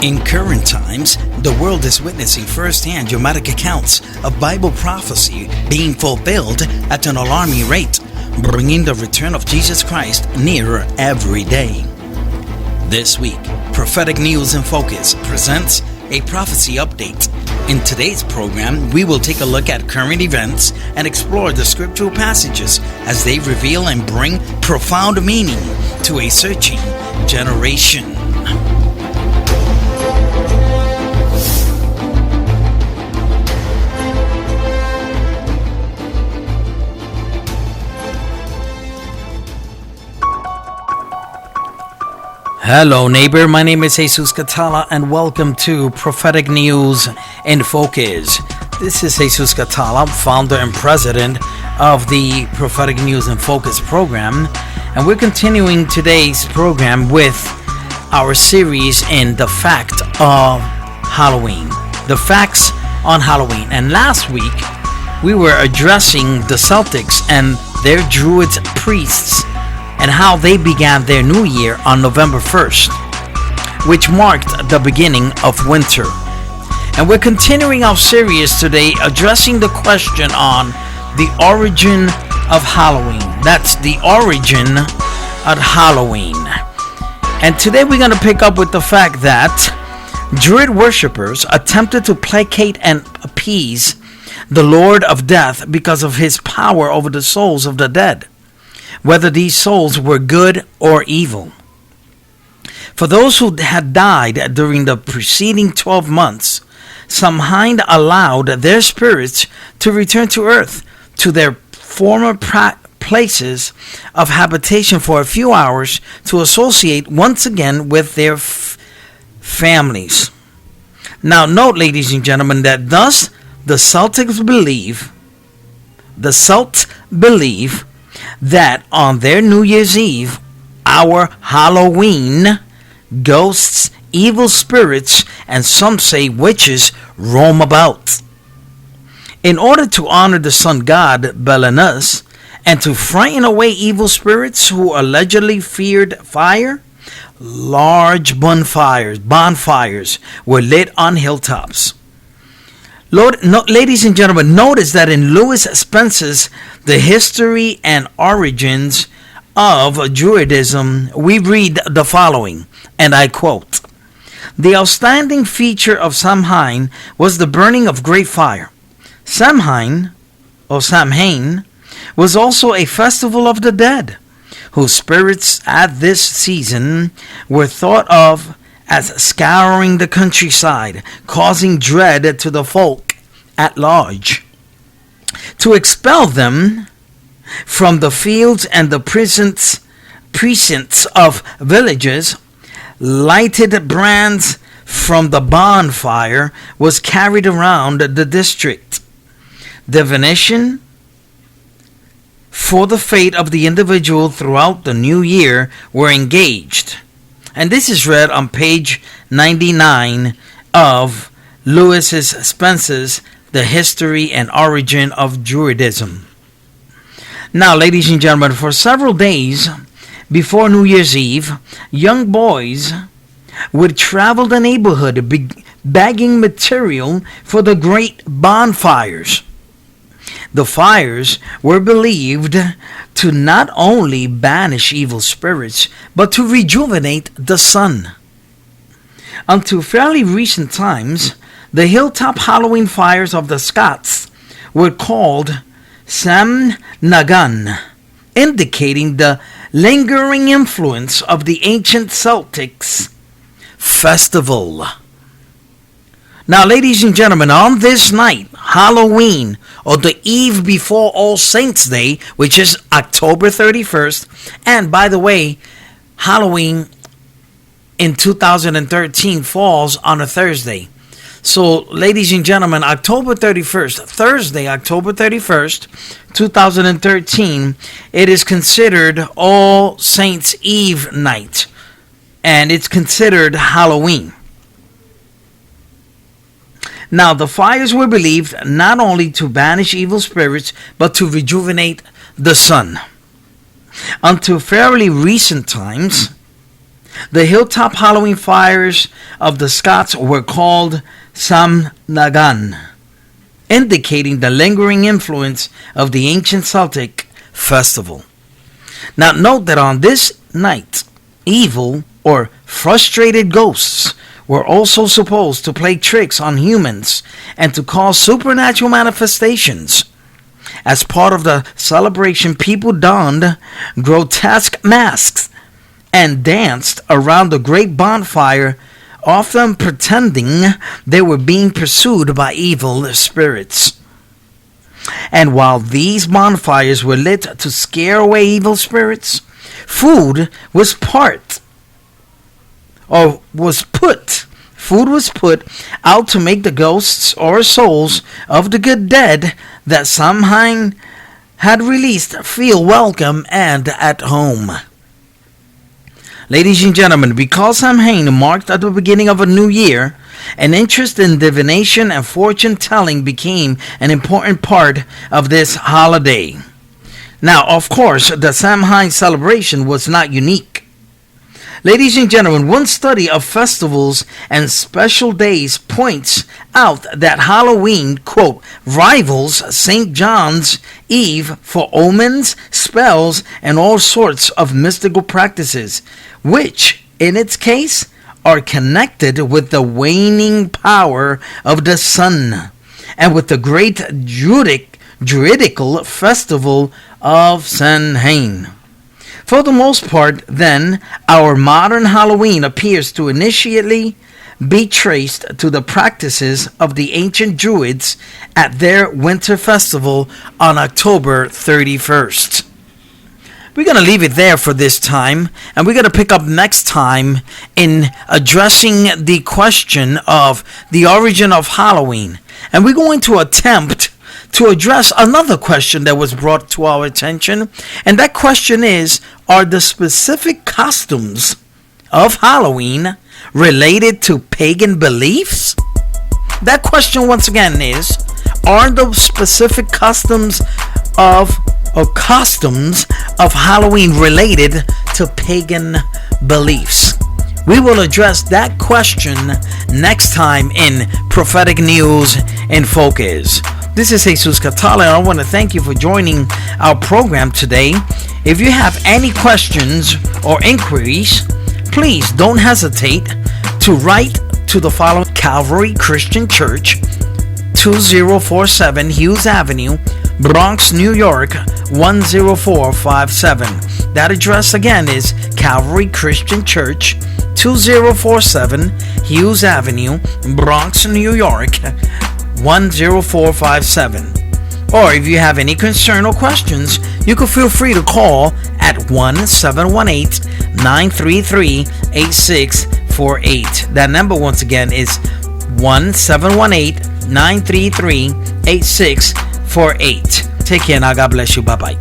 In current times, the world is witnessing first-hand dramatic accounts of Bible prophecy being fulfilled at an alarming rate, bringing the return of Jesus Christ nearer every day. This week, Prophetic News in Focus presents a prophecy update. In today's program, we will take a look at current events and explore the scriptural passages as they reveal and bring profound meaning to a searching generation. Hello neighbor, my name is Jesus Catala and welcome to Prophetic News in Focus. This is Jesus Catala, founder and president of the Prophetic News in Focus program, and we're continuing today's program with our series in the fact of Halloween. The facts on Halloween. And last week we were addressing the Celtics and their Druid priests and how they began their new year on November 1st, which marked the beginning of winter. And we're continuing our series today addressing the question on the origin of Halloween. That's the origin of Halloween. And today we're going to pick up with the fact that Druid worshippers attempted to placate and appease the Lord of Death because of his power over the souls of the dead, whether these souls were good or evil. For those who had died during the preceding 12 months, Samhain allowed their spirits to return to earth, to their former places of habitation for a few hours to associate once again with their families. Now note, ladies and gentlemen, that thus the Celts believe that on their New Year's Eve, our Halloween, ghosts, evil spirits, and some say witches roam about. In order to honor the sun god Belenus and to frighten away evil spirits who allegedly feared fire, large bonfires were lit on hilltops. Ladies and gentlemen, notice that in Lewis Spencer's The History and Origins of Druidism, we read the following, and I quote, "The outstanding feature of Samhain was the burning of great fire. Samhain, or Samhain, was also a festival of the dead, whose spirits at this season were thought of as scouring the countryside, causing dread to the folk at large. To expel them from the fields and the precincts of villages, lighted brands from the bonfire was carried around the district. Divination for the fate of the individual throughout the new year were engaged." And this is read on page 99 of Lewis Spencer's The History and Origin of Druidism. Now, ladies and gentlemen, for several days before New Year's Eve, young boys would travel the neighborhood bagging material for the great bonfires. The fires were believed to not only banish evil spirits, but to rejuvenate the sun. Until fairly recent times, the hilltop Halloween fires of the Scots were called Samnagan, indicating the lingering influence of the ancient Celtics festival. Now, ladies and gentlemen, on this night, Halloween, or the eve before All Saints' Day, which is October 31st, and by the way, Halloween in 2013 falls on a Thursday. So, ladies and gentlemen, October 31st, Thursday, October 31st, 2013, it is considered All Saints' Eve night, and it's considered Halloween. Now, the fires were believed not only to banish evil spirits, but to rejuvenate the sun. Until fairly recent times, The hilltop Halloween fires of the Scots were called Samnagan, indicating the lingering influence of the ancient Celtic festival. Now note that on this night, evil or frustrated ghosts were also supposed to play tricks on humans and to cause supernatural manifestations. As part of the celebration, people donned grotesque masks and danced around the great bonfire, often pretending they were being pursued by evil spirits. And while these bonfires were lit to scare away evil spirits, food was put out to make the ghosts or souls of the good dead that Samhain had released feel welcome and at home. Ladies and gentlemen, because Samhain marked at the beginning of a new year, an interest in divination and fortune telling became an important part of this holiday. Now, of course, the Samhain celebration was not unique. Ladies and gentlemen, one study of festivals and special days points out that Halloween, quote, rivals St. John's Eve for omens, spells, and all sorts of mystical practices, which, in its case, are connected with the waning power of the sun and with the great Druidical festival of Samhain. For the most part, then, our modern Halloween appears to initially be traced to the practices of the ancient Druids at their winter festival on October 31st. We're going to leave it there for this time, and we're going to pick up next time in addressing the question of the origin of Halloween. And we're going to attempt to address another question that was brought to our attention, and that question is, are the specific costumes of Halloween related to pagan beliefs? That question once again is, are the specific costumes of Halloween related to pagan beliefs? We will address that question next time in Prophetic News in Focus. This is Jesus Catala, and I want to thank you for joining our program today. If you have any questions or inquiries, please don't hesitate to write to the following: Calvary Christian Church, 2047 Hughes Avenue, Bronx, New York, 10457. That address again is Calvary Christian Church, 2047 Hughes Avenue, Bronx, New York, 10457. Or if you have any concern or questions, you can feel free to call at 1-718-933-8648. That number once again is 1-718-933-8648. Take care now. God bless you. Bye-bye.